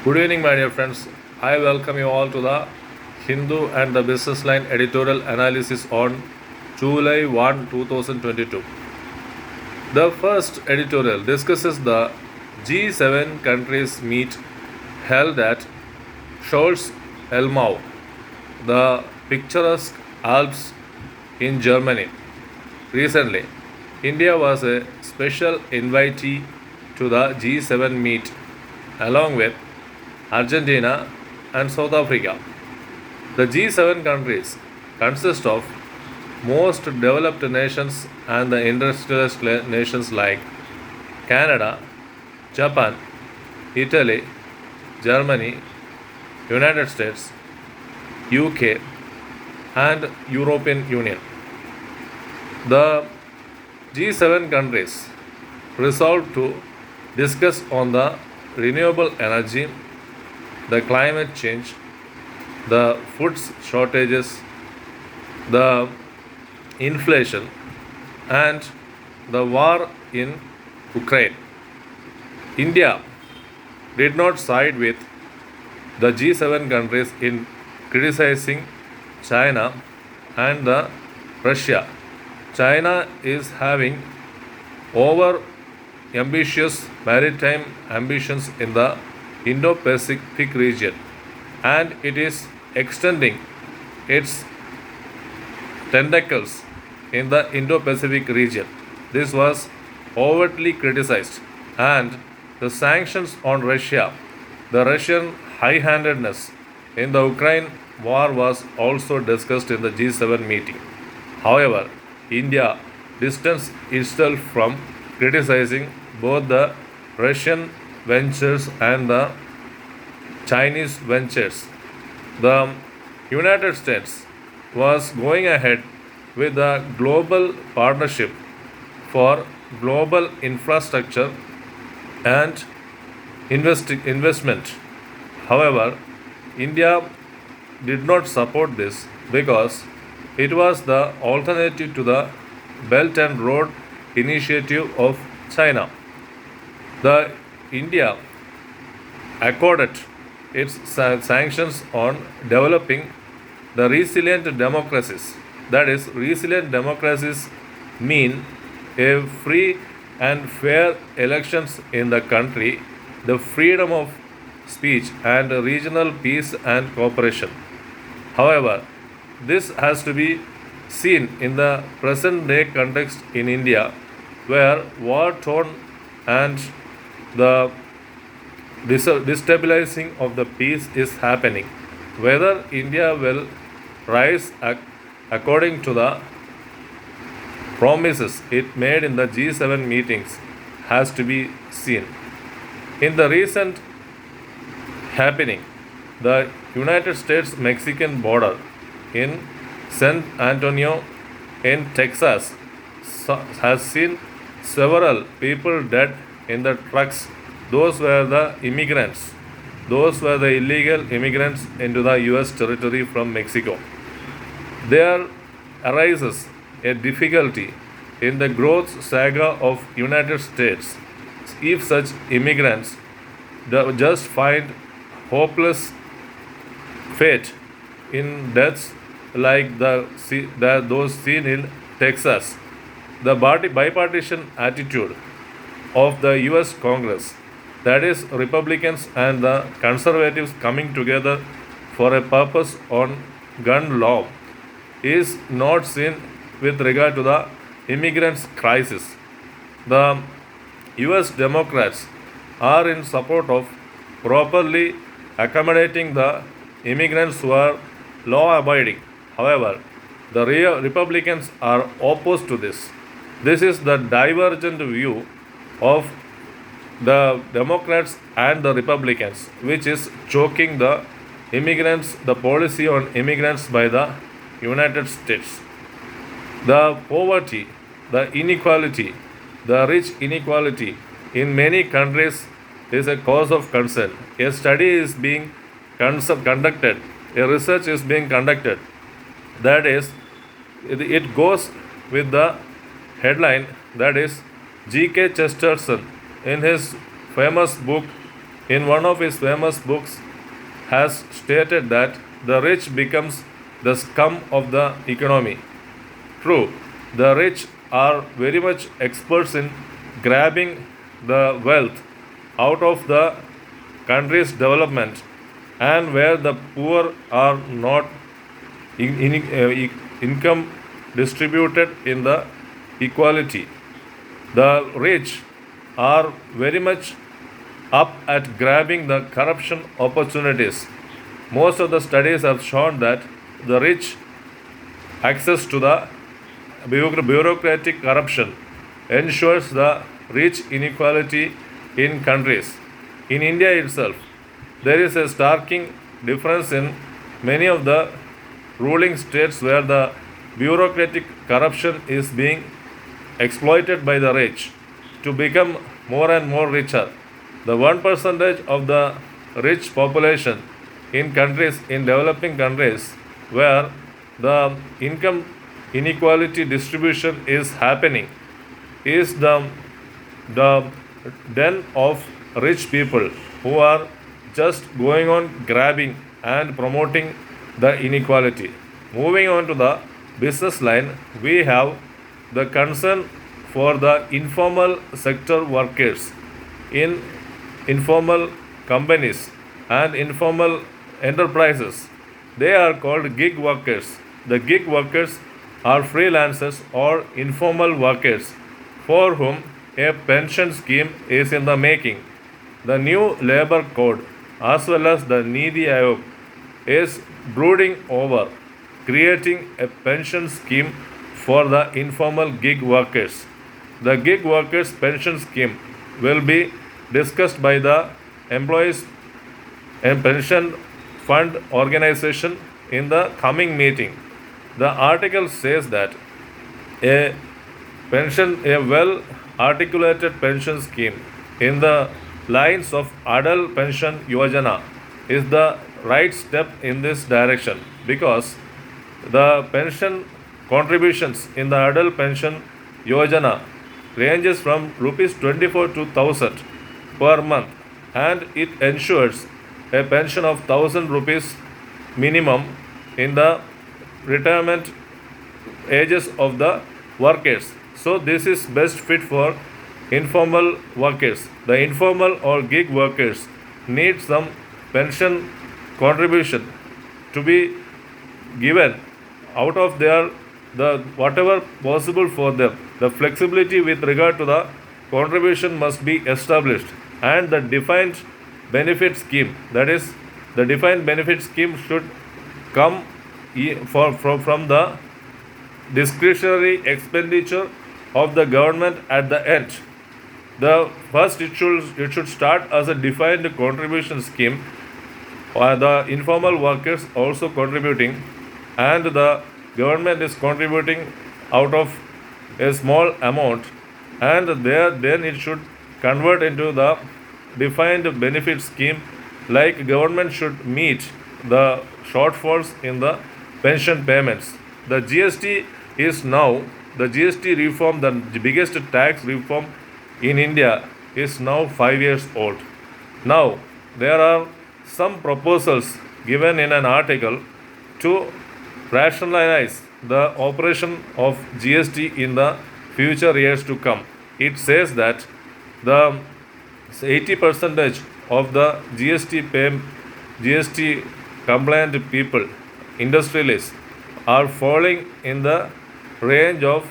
Good evening, my dear friends. I welcome you all to the Hindu and the Businessline editorial analysis on July 1, 2022. The first editorial discusses the G7 countries meet held at Scholz Elmau, the picturesque Alps in Germany. Recently, India was a special invitee to the G7 meet along with Argentina and South Africa. The G7 countries consist of most developed nations and the industrialist nations like Canada, Japan, Italy, Germany, United States, UK, and European Union. The G7 countries resolved to discuss on the renewable energy, the climate change, the food shortages, the inflation, and the war in Ukraine. India did not side with the G7 countries in criticizing China and the Russia. China is having over ambitious maritime ambitions in the Indo-Pacific region, and it is extending its tentacles in the Indo-Pacific region. This was overtly criticized, and the sanctions on Russia, the Russian high-handedness in the Ukraine war was also discussed in the G7 meeting. However, India distanced itself from criticizing both the Russian ventures and the Chinese ventures. The United States was going ahead with a global partnership for global infrastructure and investment. However, India did not support this because it was the alternative to the Belt and Road Initiative of China. The India accorded its sanctions on developing the resilient democracies. That is, resilient democracies mean a free and fair elections in the country, the freedom of speech, and regional peace and cooperation. However, this has to be seen in the present day context in India, where war torn and the destabilizing of the peace is happening. Whether India will rise according to the promises it made in the G7 meetings has to be seen. In the recent happening, the United States Mexican border in San Antonio in Texas has seen several people dead in the trucks. Those were the immigrants. Those were the illegal immigrants into the US territory from Mexico. There arises a difficulty in the growth saga of United States if such immigrants just find hopeless fate in deaths like those seen in Texas. The bipartisan attitude of the US Congress, that is, Republicans and the conservatives coming together for a purpose on gun law, is not seen with regard to the immigrants crisis. The US Democrats are in support of properly accommodating the immigrants who are law abiding. However, the Republicans are opposed to this. This is the divergent view of the Democrats and the Republicans, which is choking the immigrants, the policy on immigrants by the United States. The poverty, the inequality, the rich inequality in many countries is a cause of concern. A study is being conducted, a research is being conducted. That is, it goes with the headline, that is, G.K. Chesterton in his famous book in one of his famous books, has stated that the rich becomes the scum of the economy. True, the rich are very much experts in grabbing the wealth out of the country's development, and where the poor are not income distributed in the equality. The rich are very much up at grabbing the corruption opportunities. Most of the studies have shown that the rich access to the bureaucratic corruption ensures the rich inequality in countries. In India itself, there is a starking difference in many of the ruling states where the bureaucratic corruption is being exploited by the rich to become more and more richer. The 1% of the rich population in countries, in developing countries, where the income inequality distribution is happening, is the den of rich people who are just going on grabbing and promoting the inequality. Moving on to the business line, we have the concern for the informal sector workers in informal companies and informal enterprises. They are called gig workers. The gig workers are freelancers or informal workers for whom a pension scheme is in the making. The new labor code as well as the Nidhi Aayog is brooding over creating a pension scheme for the informal gig workers. The gig workers pension scheme will be discussed by the employees and pension fund organization in the coming meeting. The article says that a a well articulated pension scheme in the lines of Adal Pension Yojana is the right step in this direction, because the pension contributions in the Adal Pension Yojana ranges from rupees 24 to 1000 per month, and it ensures a pension of 1000 rupees minimum in the retirement ages of the workers. So this is best fit for informal workers. The informal or gig workers need some pension contribution to be given out of their the whatever possible for them. The flexibility with regard to the contribution must be established, and the defined benefit scheme, that is the defined benefit scheme, should come from the discretionary expenditure of the government at the end. The first it should start as a defined contribution scheme, the informal workers also contributing, and the government is contributing out of a small amount, and then it should convert into the defined benefit scheme, like government should meet the shortfalls in the pension payments. The GST is now the GST reform, the biggest tax reform in India, is now 5 years old. Now there are some proposals given in an article to rationalize the operation of GST in the future years to come. It says that the 80% of the GST compliant people, industrialists, are falling in the range of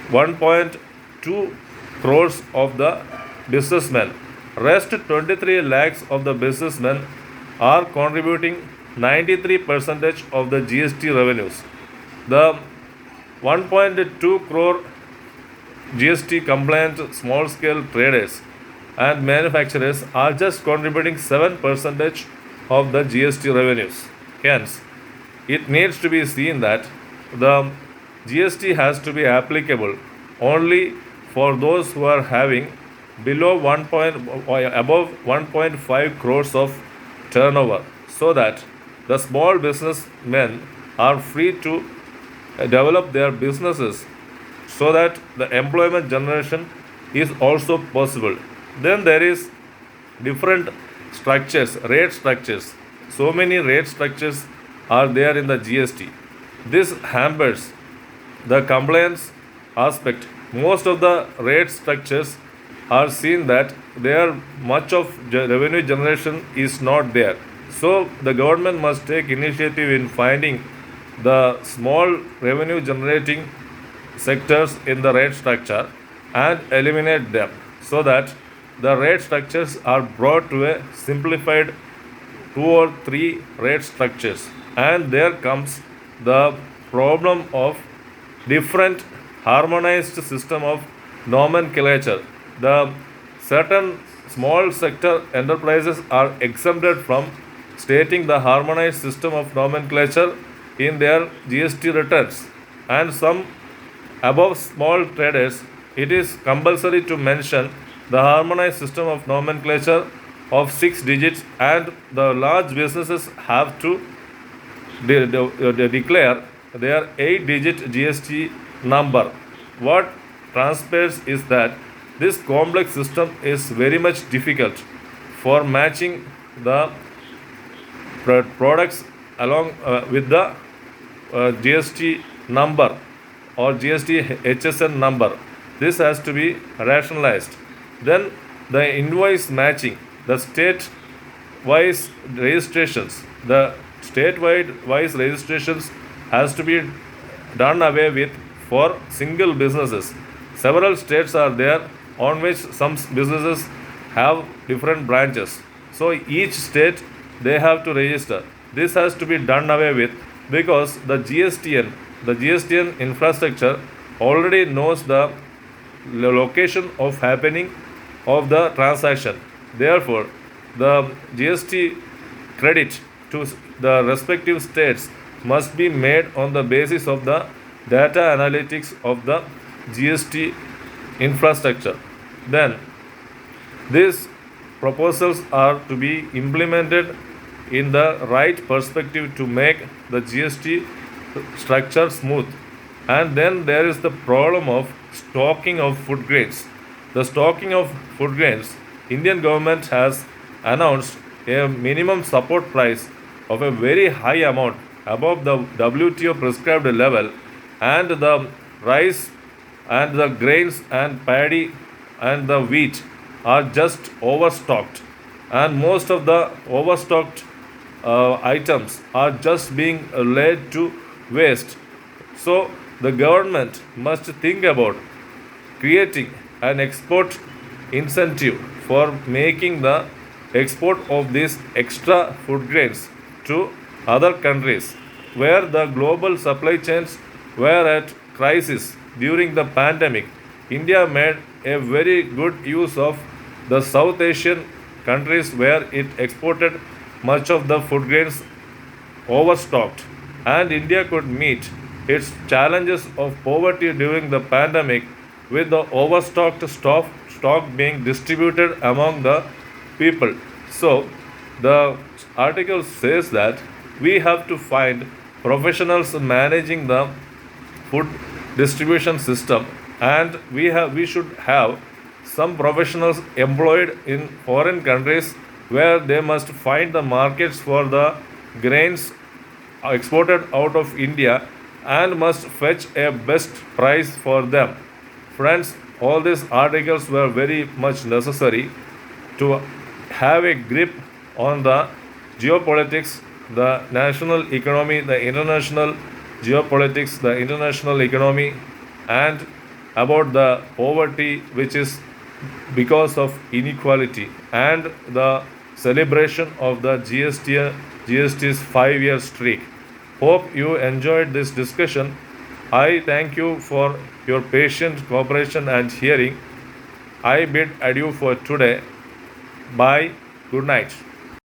1.2 crores of the businessmen. Rest 23 lakhs of the businessmen are contributing 93% of the GST revenues. The 1.2 crore GST compliant small scale traders and manufacturers are just contributing 7% of the GST revenues. Hence, it needs to be seen that the GST has to be applicable only for those who are having below above 1.5 crores of turnover, so that the small businessmen are free to develop their businesses, so that the employment generation is also possible. Then there is different structures, rate structures. So many rate structures are there in the GST. This hampers the compliance aspect. Most of the rate structures are seen that there much of revenue generation is not there. So the government must take initiative in finding the small revenue generating sectors in the rate structure and eliminate them so that the rate structures are brought to a simplified 2 or 3 rate structures, and there comes the problem of different harmonized system of nomenclature. The certain small sector enterprises are exempted from stating the harmonized system of nomenclature in their GST returns, and some above small traders it is compulsory to mention the harmonized system of nomenclature of 6 digits, and the large businesses have to declare their 8-digit GST number. What transpires is that this complex system is very much difficult for matching the products along with the GST number or GST HSN number. This has to be rationalized. Then the invoice matching, the state-wise registrations, the state-wise registrations has to be done away with for single businesses. Several states are there on which some businesses have different branches. So each state they have to register. This has to be done away with because the GSTN infrastructure already knows the location of happening of the transaction. Therefore, the GST credit to the respective states must be made on the basis of the data analytics of the GST infrastructure. Then, these proposals are to be implemented in the right perspective to make the GST structure smooth. And then there is the problem of stocking of food grains. The stocking of food grains, Indian government has announced a minimum support price of a very high amount above the WTO prescribed level, and the rice and the grains and paddy and the wheat are just overstocked, and most of the overstocked items are just being laid to waste. So the government must think about creating an export incentive for making the export of these extra food grains to other countries where the global supply chains were at crisis during the pandemic. India made a very good use of the South Asian countries where it exported much of the food grains overstocked, and India could meet its challenges of poverty during the pandemic with the overstocked stock being distributed among the people. So the article says that we have to find professionals managing the food distribution system, and we should have some professionals employed in foreign countries where they must find the markets for the grains exported out of India and must fetch a best price for them. Friends, all these articles were very much necessary to have a grip on the geopolitics, the national economy, the international geopolitics, the international economy, and about the poverty which is because of inequality, and the celebration of the GST's 5-year streak. Hope you enjoyed this discussion. I thank you for your patient cooperation and hearing. I bid adieu for today. Bye. Good night.